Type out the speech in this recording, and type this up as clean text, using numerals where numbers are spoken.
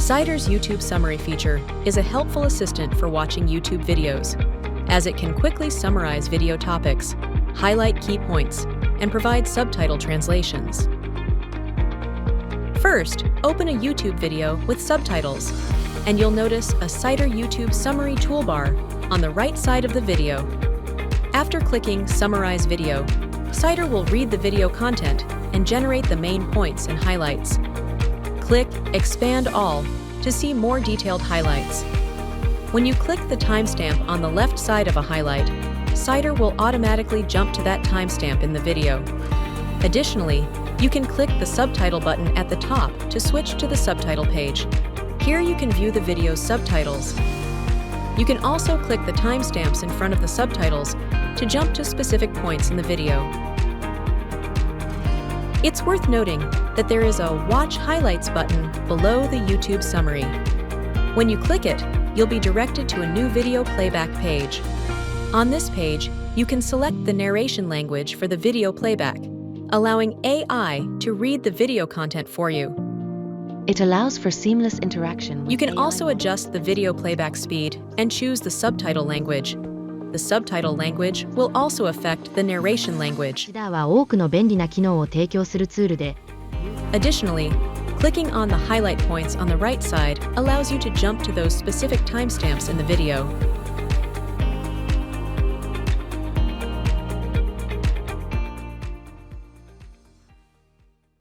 Cider's YouTube Summary feature is a helpful assistant for watching YouTube videos, as it can quickly summarize video topics, highlight key points, and provide subtitle translations. First, open a YouTube video with subtitles, and you'll notice a Cider YouTube Summary toolbar on the right side of the video. After clicking Summarize Video, Cider will read the video content and generate the main points and highlights. Click Expand All to see more detailed highlights. When you click the timestamp on the left side of a highlight, Cider will automatically jump to that timestamp in the video. Additionally, you can click the subtitle button at the top to switch to the subtitle page. Here you can view the video's subtitles. You can also click the timestamps in front of the subtitles to jump to specific points in the video. It's worth noting that there is a Watch Highlights button below the YouTube summary. When you click it, you'll be directed to a new video playback page. On this page, you can select the narration language for the video playback, allowing AI to read the video content for you. It allows for seamless interaction. You can also adjust the video playback speed and choose the subtitle language. The subtitle language will also affect the narration language. は多くの便利な機能を提供するツールで、Additionally, clicking on the highlight points on the right side allows you to jump to those specific timestamps in the video.